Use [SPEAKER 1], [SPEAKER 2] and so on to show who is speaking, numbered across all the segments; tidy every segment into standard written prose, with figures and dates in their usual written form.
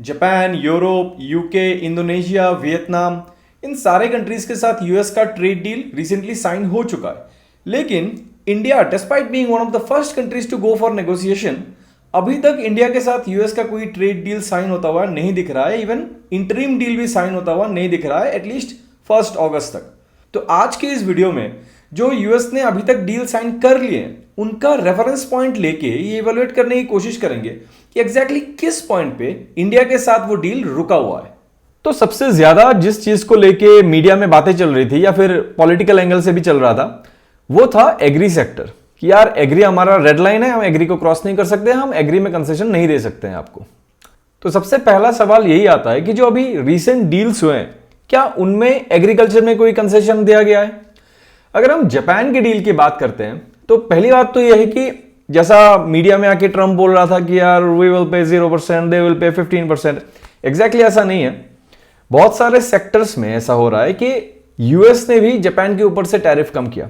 [SPEAKER 1] Japan, Europe, UK, Indonesia, Vietnam, इन सारे countries के साथ यूएस का ट्रेड डील रिसेंटली साइन हो चुका है। लेकिन India, despite being one of the first countries to go for negotiation, अभी तक इंडिया के साथ यूएस का कोई ट्रेड डील साइन होता हुआ नहीं दिख रहा है। इवन इंटरिम डील भी साइन होता हुआ नहीं दिख रहा है, एटलीस्ट 1 अगस्त तक। तो आज के इस वीडियो में जो यूएस ने अभी तक डील साइन कर लिए उनका रेफरेंस पॉइंट लेके ये इवेलुएट करने की कोशिश करेंगे कि एग्जैक्टली किस पॉइंट पे इंडिया के साथ वो डील रुका हुआ है। तो सबसे ज्यादा जिस चीज को लेके मीडिया में बातें चल रही थी या फिर पॉलिटिकल एंगल से भी चल रहा था, वो था एग्री सेक्टर कि यार एग्री हमारा रेड लाइन है, हम एग्री को क्रॉस नहीं कर सकते, हम एग्री में कंसेशन नहीं दे सकते हैं आपको। तो सबसे पहला सवाल यही आता है कि जो अभी रीसेंट डील्स हुए हैं क्या उनमें एग्रीकल्चर में कोई कंसेशन दिया गया है। अगर हम जापान की डील की बात करते हैं तो पहली बात तो यह है कि जैसा मीडिया में आके ट्रम्प बोल रहा था कि यार we will pay 0%, they will pay 15%, exactly ऐसा नहीं है। बहुत सारे सेक्टर्स में ऐसा हो रहा है कि यूएस ने भी जापान के ऊपर से टैरिफ कम किया।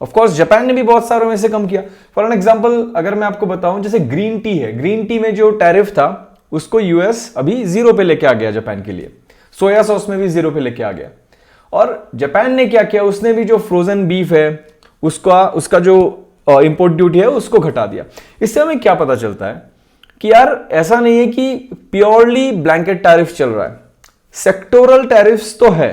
[SPEAKER 1] ऑफ कोर्स जापान ने भी बहुत सारों में से कम किया। फॉर एन एग्जांपल अगर मैं आपको बताऊं, जैसे ग्रीन टी है, ग्रीन टी में जो टैरिफ था उसको यूएस अभी 0 पे लेके आ गया जापान के लिए। सोया सॉस में भी 0 पे लेके आ गया। और जापान ने क्या किया, उसने भी जो फ्रोजन बीफ है उसका जो इंपोर्ट ड्यूटी है उसको घटा दिया। इससे हमें क्या पता चलता है कि यार ऐसा नहीं है कि प्योरली ब्लैंकेट टैरिफ चल रहा है, सेक्टोरल टैरिफ्स तो है।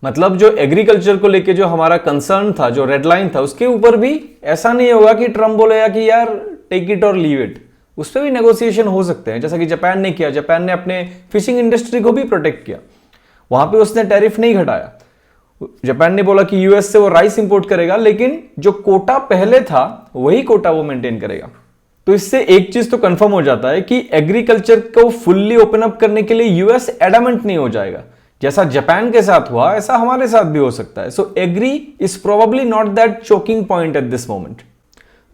[SPEAKER 1] मतलब जो एग्रीकल्चर को लेके जो हमारा कंसर्न था, जो रेड लाइन था, उसके ऊपर भी ऐसा नहीं होगा कि ट्रम्प बोलेगा कि यार टेक इट और लीव इट। उस पर भी नेगोशिएशन हो सकते हैं, जैसा कि जापान ने किया। जापान ने अपने फिशिंग इंडस्ट्री को भी प्रोटेक्ट किया, वहां पे उसने टैरिफ नहीं घटाया। जापान ने बोला कि यूएस से वो राइस इंपोर्ट करेगा, लेकिन जो कोटा पहले था वही कोटा वो मेंटेन करेगा। तो इससे एक चीज तो कंफर्म हो जाता है कि एग्रीकल्चर को फुल्ली ओपन अप करने के लिए यूएस एडामेंट नहीं हो जाएगा। जैसा जापान के साथ हुआ ऐसा हमारे साथ भी हो सकता है। So agri is probably not that choking point at this moment.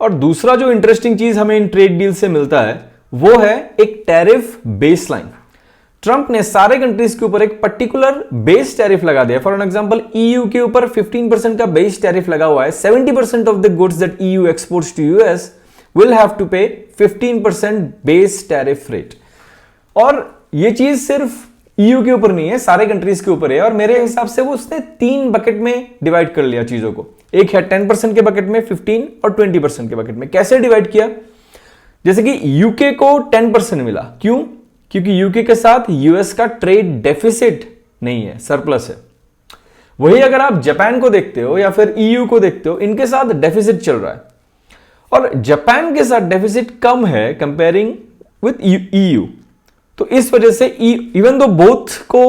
[SPEAKER 1] और दूसरा जो इंटरेस्टिंग चीज हमें इन ट्रेड डील से मिलता है वो है एक टैरिफ बेसलाइन। ट्रंप ने सारे कंट्रीज के ऊपर एक पर्टिकुलर बेस टैरिफ लगा दिया। फॉर एन एग्जांपल ईयू के ऊपर 15% का बेस टैरिफ लगा हुआ है। 70% of the goods that EU exports to US will have to pay 15% base tariff rate. और ये चीज सिर्फ ईयू के ऊपर नहीं है, सारे कंट्रीज के ऊपर है। और मेरे हिसाब से वो उसने 3 बकेट में डिवाइड कर लिया चीजों को। एक है 10% के बकेट में, 15 और 20% के बकेट में। कैसे डिवाइड किया? जैसे कि यूके को 10% मिला। क्यों? क्योंकि यूके के साथ यूएस का ट्रेड डेफिसिट नहीं है, सरप्लस है। वही अगर आप जापान को देखते हो या फिर ईयू को देखते हो, इनके साथ डेफिसिट चल रहा है। और जापान के साथ डेफिसिट कम है कंपेयरिंग विथ ईयू। तो इस वजह से इवन दो बोथ को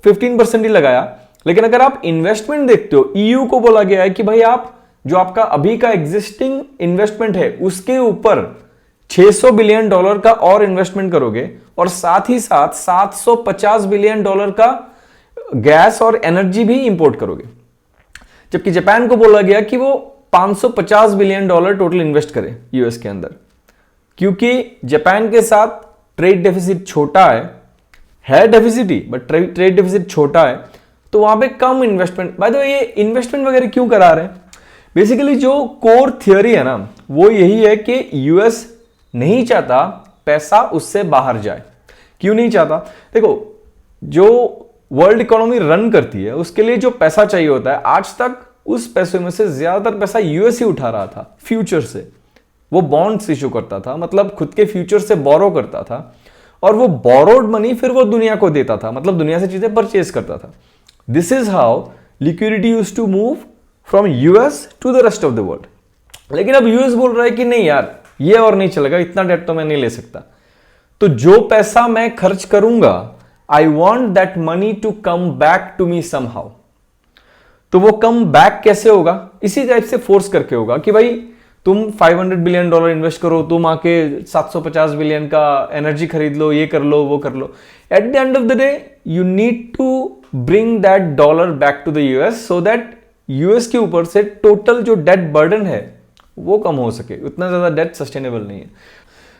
[SPEAKER 1] 15% ही लगाया, लेकिन अगर आप इन्वेस्टमेंट देखते हो, ईयू को बोला गया है कि भाई आप जो आपका अभी का एग्जिस्टिंग इन्वेस्टमेंट है उसके ऊपर $600 बिलियन का और इन्वेस्टमेंट करोगे और साथ ही साथ $750 बिलियन का गैस और एनर्जी भी इंपोर्ट करोगे। जबकि जापान को बोला गया कि वो $550 बिलियन टोटल इन्वेस्ट करे यूएस के अंदर। क्योंकि जापान के साथ ट्रेड डेफिसिट छोटा है deficit he, but trade deficit छोटा है, तो वहां पे कम इन्वेस्टमेंट। बाय द वे, ये इन्वेस्टमेंट वगैरह क्यों करा रहे हैं? बेसिकली जो कोर थियोरी है ना वो यही है कि यूएस नहीं चाहता पैसा उससे बाहर जाए। क्यों नहीं चाहता? देखो, जो वर्ल्ड इकोनॉमी रन करती है उसके लिए जो पैसा चाहिए होता है, आज तक उस पैसे में से ज्यादातर पैसा यूएस ही उठा रहा था। फ्यूचर से वो बॉन्ड्स इशू करता था, मतलब खुद के फ्यूचर से बोरो करता था, और वो बोरोड मनी फिर वो दुनिया को देता था, मतलब दुनिया से चीजें परचेज करता था। This is how liquidity used to move from US to the rest of the world. लेकिन अब यूएस बोल रहा है कि नहीं यार, ये और नहीं चलेगा, इतना डेट तो मैं नहीं ले सकता। तो जो पैसा मैं खर्च करूंगा, I want that money to come back to me somehow. तो वो कम बैक कैसे होगा? इसी टाइप से फोर्स करके होगा कि भाई तुम $500 बिलियन इन्वेस्ट करो, तुम आके 750 बिलियन का एनर्जी खरीद लो, ये कर लो, वो कर लो। At the end of the day you need to bring that dollar back to the US so that US के ऊपर से टोटल जो डेट बर्डन है वो कम हो सके। उतना ज्यादा डेट सस्टेनेबल नहीं है।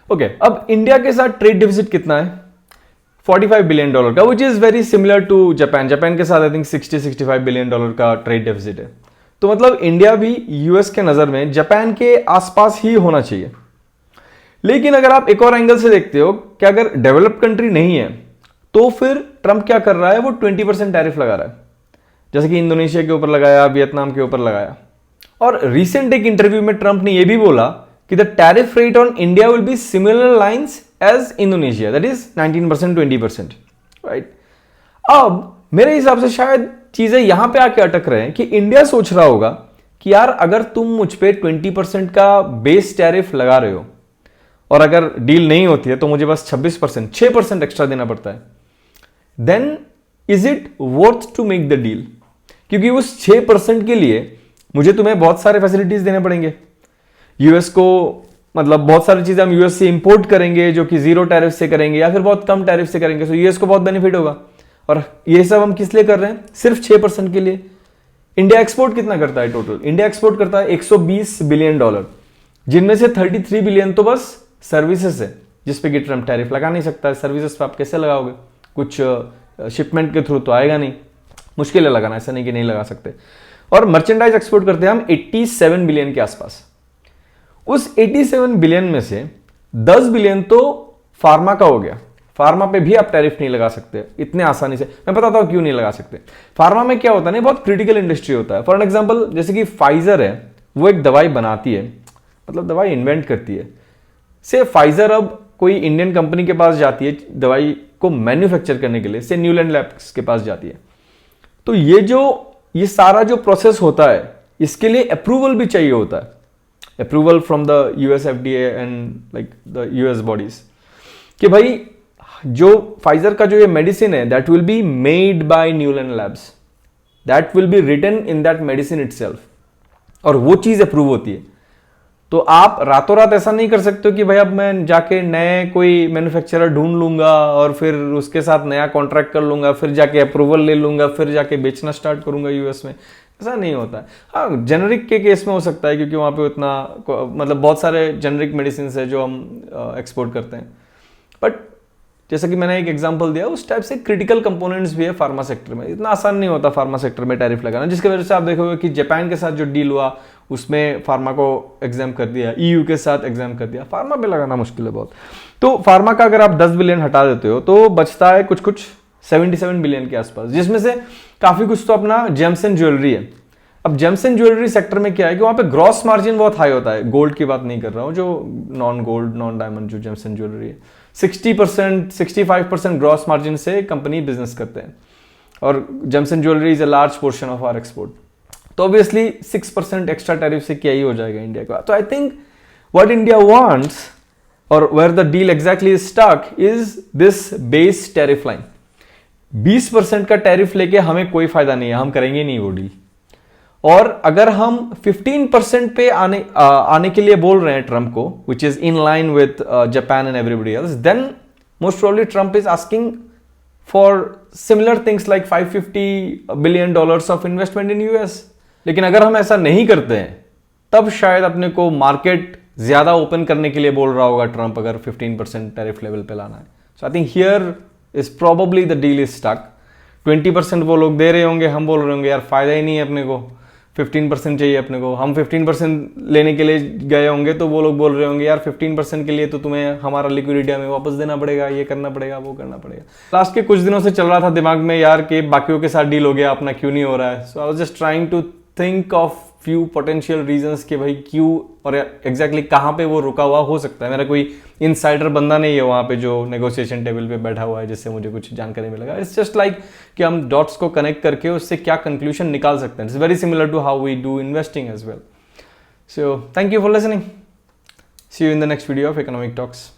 [SPEAKER 1] ओके, अब इंडिया के साथ ट्रेड डिफिसिट कितना है? $45 बिलियन का, which is very similar to Japan. Japan के साथ आई थिंक $60-65 बिलियन का ट्रेड डेफिसिट है। तो मतलब इंडिया भी यूएस के नजर में जापान के आसपास ही होना चाहिए। लेकिन अगर आप एक और एंगल से देखते हो कि अगर डेवलप्ड कंट्री नहीं है तो फिर ट्रंप क्या कर रहा है, वो 20% टैरिफ लगा रहा है, जैसे कि इंडोनेशिया के ऊपर लगाया, वियतनाम के ऊपर लगाया। और रिसेंट एक इंटरव्यू में ट्रंप ने यह भी बोला कि the tariff rate on India will be similar lines as Indonesia, that is 19% 20%, right. अब मेरे हिसाब से शायद चीजें यहां पे आके अटक रहे हैं कि इंडिया सोच रहा होगा कि यार अगर तुम मुझ पे 20% का बेस टैरिफ लगा रहे हो और अगर डील नहीं होती है तो मुझे बस 26%, 6% एक्स्ट्रा देना पड़ता है, then is it worth to make the deal? क्योंकि उस 6% के लिए मुझे तुम्हें बहुत सारे फैसिलिटीज देने पड़ेंगे। यूएस को मतलब बहुत सारी चीजें हम यूएस से इंपोर्ट करेंगे जो कि 0 टैरिफ से करेंगे या फिर बहुत कम टैरिफ से करेंगे, तो यूएस को बहुत बेनिफिट होगा। और ये सब हम किस लिए कर रहे हैं? सिर्फ 6% के लिए। इंडिया एक्सपोर्ट कितना करता है टोटल? इंडिया एक्सपोर्ट करता है $120 बिलियन, जिनमें से 33 बिलियन तो बस सर्विसेज है, जिसपे कि ट्रम्प टैरिफ लगा नहीं सकता है। सर्विसेज पे आप कैसे लगाओगे? कुछ शिपमेंट के थ्रू तो आएगा नहीं, मुश्किल है लगाना, ऐसा नहीं कि नहीं लगा सकते। और मर्चेंडाइज एक्सपोर्ट करते हैं हम 87 बिलियन के आसपास। उस 87 बिलियन में से 10 बिलियन तो फार्मा का हो गया। फार्मा पे भी आप टैरिफ नहीं लगा सकते इतने आसानी से। मैं बताता हूं क्यों नहीं लगा सकते। फार्मा में क्या होता है ना, बहुत क्रिटिकल इंडस्ट्री होता है। फॉर एग्जांपल जैसे कि फाइजर है, वो एक दवाई बनाती है, मतलब दवाई इन्वेंट करती है। से फाइजर अब कोई इंडियन कंपनी के पास जाती है दवाई को मैन्युफैक्चर करने के लिए, से न्यूलैंड लैब्स के पास जाती है, तो ये सारा जो प्रोसेस होता है इसके लिए अप्रूवल भी चाहिए होता है, approval from the US FDA and like the US bodies, कि भाई जो फाइजर का जो ये मेडिसिन है that will be made by Newland Labs, that will be written in that medicine itself, और वो चीज अप्रूव होती है। तो आप रातों रात ऐसा नहीं कर सकते हो कि भाई अब मैं जाके नए कोई मैन्युफैक्चरर ढूंढ लूंगा और फिर उसके साथ नया कॉन्ट्रैक्ट कर लूंगा, फिर जाके अप्रूवल ले लूंगा, फिर जाके बेचना स्टार्ट करूंगा यूएस में। ऐसा नहीं होता है। हाँ, जेनरिक के केस में हो सकता है, क्योंकि वहां पे उतना मतलब बहुत सारे जेनरिक मेडिसिन है जो हम एक्सपोर्ट करते हैं। बट जैसा कि मैंने एक एग्जांपल दिया, उस टाइप से क्रिटिकल कंपोनेंट्स भी है फार्मा सेक्टर में। इतना आसान नहीं होता फार्मा सेक्टर में टैरिफ लगाना, जिसकी वजह से आप देखोगे कि जापान के साथ जो डील हुआ उसमें फार्मा को एग्जाम कर दिया, ईयू के साथ एग्जाम कर दिया। फार्मा पे लगाना मुश्किल है बहुत। तो फार्मा का अगर आप 10 बिलियन हटा देते हो तो बचता है कुछ 77 बिलियन के आसपास, जिसमें से काफी कुछ तो अपना जेम्स एंड ज्वेलरी है। अब जेम्स एंड ज्वेलरी सेक्टर में क्या है कि वहां पे ग्रॉस मार्जिन बहुत हाई होता है। गोल्ड की बात नहीं कर रहा हूं, जो नॉन गोल्ड नॉन डायमंड जो जेम्स एंड ज्वेलरी है, 60% 65% ग्रॉस मार्जिन से कंपनी बिजनेस करते हैं, और gems and jewellery is a large portion of our export. तो ऑब्वियसली 6% एक्स्ट्रा टैरिफ से क्या ही हो जाएगा इंडिया का। तो I think what India wants और where the deal exactly is stuck is this base tariff line. 20% का टैरिफ लेके हमें कोई फायदा नहीं है, हम करेंगे नहीं वो डील। और अगर हम 15% पे आने के लिए बोल रहे हैं ट्रंप को, which is in line with Japan and everybody else, then most probably Trump is asking for similar things like $550 billion of investment in US. लेकिन अगर हम ऐसा नहीं करते हैं तब शायद अपने को मार्केट ज्यादा ओपन करने के लिए बोल रहा होगा ट्रंप, अगर 15% टैरिफ लेवल पे लाना है। So I think here is probably the deal is stuck. 20% वो लोग दे रहे होंगे, हम बोल रहे होंगे यार फायदा ही नहीं है अपने को, 15% चाहिए अपने को। हम 15% लेने के लिए गए होंगे तो वो लोग बोल रहे होंगे यार 15% के लिए तो तुम्हें हमारा लिक्विडिटी हमें वापस देना पड़ेगा, ये करना पड़ेगा, वो करना पड़ेगा। लास्ट के कुछ दिनों से चल रहा था दिमाग में यार कि बाकियों के साथ डील हो गया, अपना क्यों नहीं हो रहा है। So I was just trying to think of few potential reasons कि भाई क्यों और एग्जैक्टली कहाँ पे वो रुका हुआ हो सकता है। मेरा कोई इनसाइडर बंदा नहीं है वहाँ पे जो नेगोशिएशन टेबल पे बैठा हुआ है जिससे मुझे कुछ जानकारी मिलेगा। इट्स जस्ट लाइक कि हम डॉट्स को कनेक्ट करके उससे क्या कंक्लूजन निकाल सकते हैं। It's very similar to how we do investing as well. So thank you for listening. See you in the next video of Economic talks.